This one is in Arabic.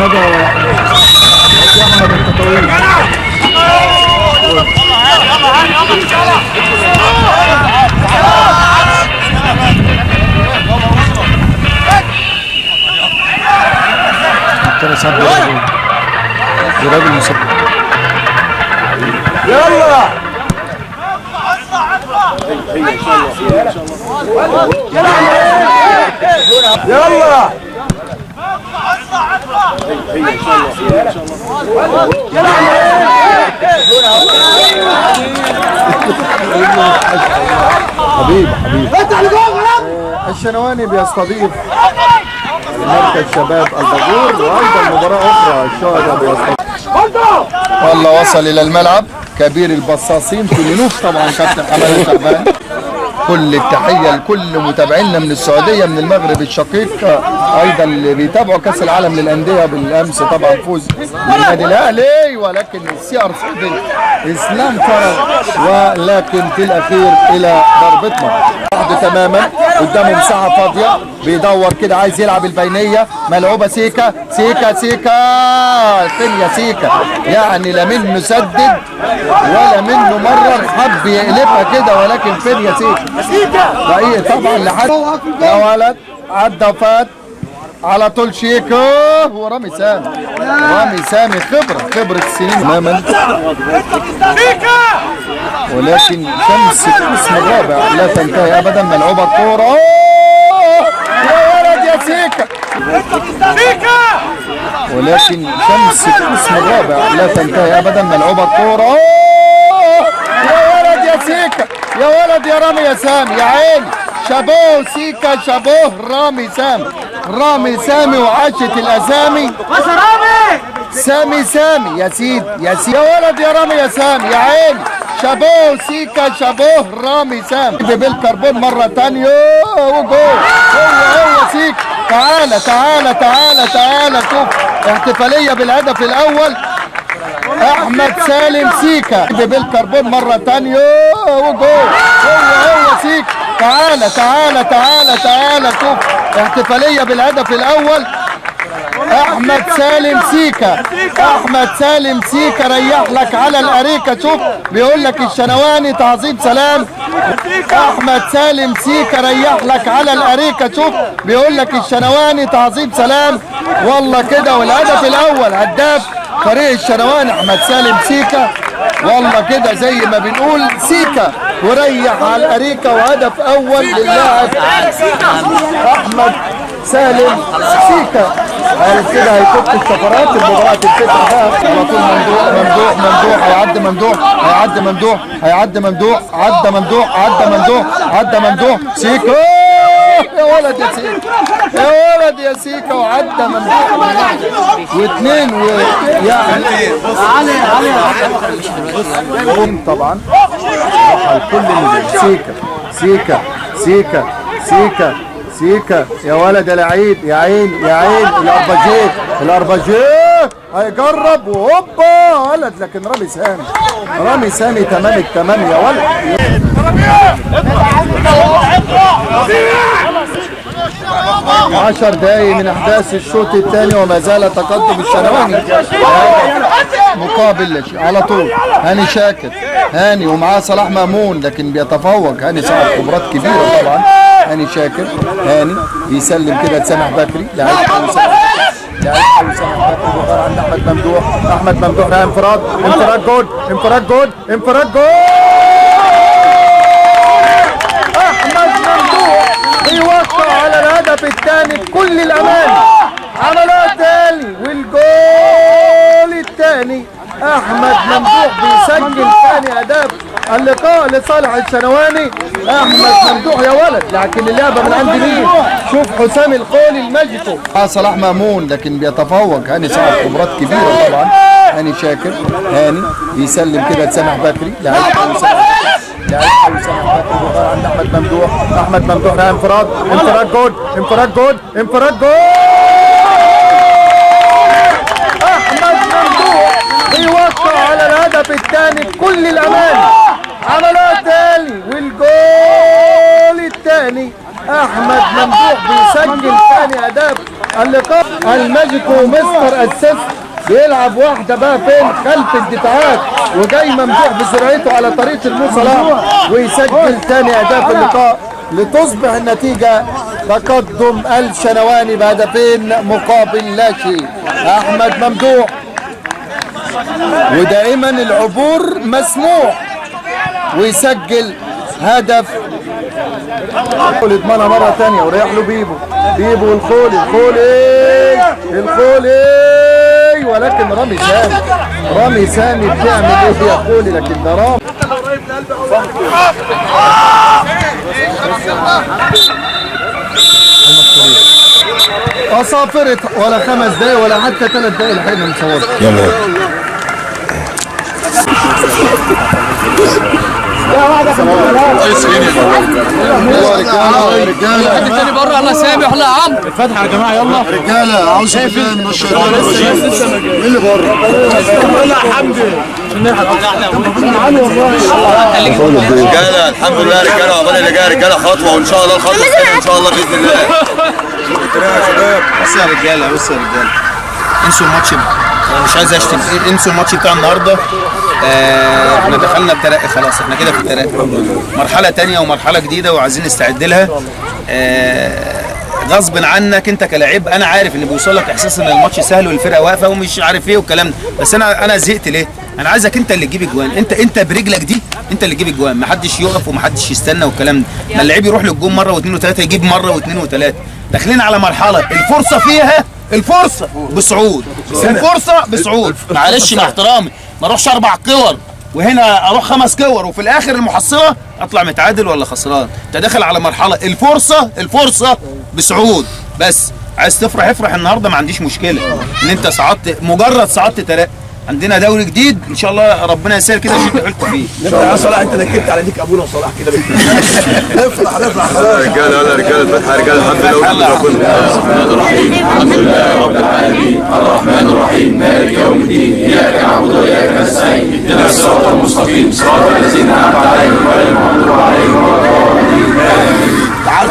ندى احمد التطوير. ترى صعب راجل مسك. يلا يلا حبيب الشنواني بيستضيف مركز شباب الباجور، وايضا مباراه اخرى الشهداء بيستضيف. والله وصل الى الملعب كبير البصاصين في منوف طبعا كابتن حماده شعبان. كل التحيه لكل متابعينا من السعوديه من المغرب الشقيق، ايضا اللي بيتابعوا كاس العالم للانديه بالامس طبعا فوز للنادي الاهلي، ولكن السي ار 7 اسلام فرغ، ولكن في الاخير الى ضربتنا وحده تماما. قدامه مساحه فاضيه بيدور كده عايز يلعب البينيه ملعوبه سيكا سيكا سيكا فين يا سيكا، يعني لا منه سدد ولا منه مرر، حب يقلبها كده ولكن فين يا سيكا دقيق طبعا لحد يا ولد عدى فات على طول شيكو ورامي سامي. رامي سامي خبرة السنين تماما، ولكن شمس القسم الرابع لا تنتهي ابدا. ملعوبه الكوره يا ولد يا سيكا، ولكن شمس القسم الرابع لا تنتهي ابدا. ملعوبه الكوره يا ولد يا سيكا، يا ولد يا رامي يا سامي، يا عيني شابوه سيكا شابوه رامي سامي وعاشت الاسامي. سامي يا سيدي يا ولد يا رامي يا سامي، يا عيني شابوه سيكا شابوه رامي سامي بالكربون مره ثانيه وجول. هو سيكا. تعالى شوف احتفاليه بالهدف الاول. احمد سالم سيكا بالكربون مره ثانيه وجول. هو سيكا. تعالى شوف احتفاليه بالهدف الاول. احمد سالم سيكا ريح لك على الاريكه. شوف بيقول لك الشنواني تعظيم سلام. احمد سالم سيكا ريح لك على الاريكه. شوف بيقول لك الشنواني تعظيم سلام. والله كده والهدف الاول هداف فريق الشنواني احمد سالم سيكا. والله كده زي ما بنقول سيكا وريح على الاريكه، وهدف اول للاعب احمد سالم سيكا. قال كده هيفك الشفرات. المباراه تتفتح بقى على طول. ممدوح هيعدي ممدوح سيكا يا ولد يا سيكا وعدى ممدوح واثنين يعني طبعا الكل اللي سيكا يا ولد يا لعيب، يا عين الارباجيه هيجرب وهوبا ولد، لكن رامي سامي تمام التمام يا ولد. 10 دقايق من احداث الشوط الثاني وما زال تقدم الشنواني مقابل على طول. هاني شاكر ومعاه صلاح مامون، لكن بيتفوق هاني صاحب خبرات كبيره طبعا. هاني شاكر يسلم كده لسامح بكري، لاعب سامح بكري عند احمد ممدوح ده انفراد جول. احمد ممدوح بيوقع على الهدف الثاني بكل الامان. عملها تاني والجول الثاني. احمد ممدوح بيسجل ثاني اهداف اللقاء لصالح الشنواني. احمد ممدوح يا ولد، لكن اللعبه من عند مين؟ شوف حسام القولي الماجيكو. صلاح مامون، لكن بيتفوق هاني صاحب خبرات كبيره طبعا. هاني شاكر يسلم كده لسامح بكري، لاعب سامح بكري عند احمد ممدوح ده انفراد جول. احمد ممدوح بيوقع على الهدف الثاني بكل الامان. عملها تاني والجول الثاني. احمد ممدوح بيسجل ثاني اهداف اللقاء الماجيكو مستر اسيست بيلعب واحدة بقى فين خلف الدفاعات وجاي ممدوح بسرعته على طريقة المصلاح ويسجل ثاني اهداف اللقاء لتصبح النتيجة تقدم الشنواني بهدفين مقابل لا شيء. احمد ممدوح، ودائما العبور مسموح، ويسجل هدف يضمنها مرة ثانية وريح له بيبو الخولي ولكن رامي سامي بتعمل ايه يا خولي؟ لكن ده رامي صافرت ولا 5 دقايق ولا حتى 3 دقايق لحقنا نصور. يلا رجاله حد تاني بره. الله سامح. الله يا عم الفتحه يا جماعه. يلا رجاله اعوذ بالله من الشيطان الرجيم. مين اللي بره؟ يلا يا حمدي عشان نلحق. رجاله الحمد لله رجاله. عقبال اللي جايه رجاله خطوه وان شاء الله الخطوه الثانيه ان شاء الله باذن الله. بص يا رجاله انسوا الماتش. مش عايز اشتم. انسوا الماتش بتاع النهارده. احنا دخلنا الترقي خلاص. احنا كده في الترقي مرحله ثانيه ومرحله جديده وعايزين نستعد لها. غصب عنك انت كلاعب. انا عارف ان بيوصل لك احساس ان الماتش سهل والفرقه واقفه ومش عارف ايه والكلام ده، بس انا زهقت ليه؟ انا عايزك انت اللي تجيب اجوان. انت برجلك دي انت اللي تجيب اجوان. ما حدش يقف وما حدش يستنى والكلام ده. ما اللعيب يروح للجون مره واثنين وثلاثه يجيب مره واثنين وثلاثه. داخلين على مرحله الفرصه فيها الفرصه بصعود. معلش مع احترامي ما اروحش 4 كور وهنا اروح 5 كور وفي الاخر المحصله اطلع متعادل ولا خسران. انت داخل على مرحله الفرصه بصعود. بس عايز تفرح افرح النهارده، ما عنديش مشكله ان انت صعدت. مجرد صعدت ترقي. عندنا دوري جديد ان شاء الله ربنا يسهل كده وشد حيلكم فيه. يا صلاح انت نكبت على ديك ابونا وصلاح كده نفرح رجاله الفتحه رجاله الحمد لله. الحمد لله رب العالمين الرحمن الرحيم مالك يوم الدين اياك نعبد واياك نستعين اهدنا الصراط المستقيم صراط الذين انعمت عليهم غير المغضوب عليهم ولا الضالين. تعال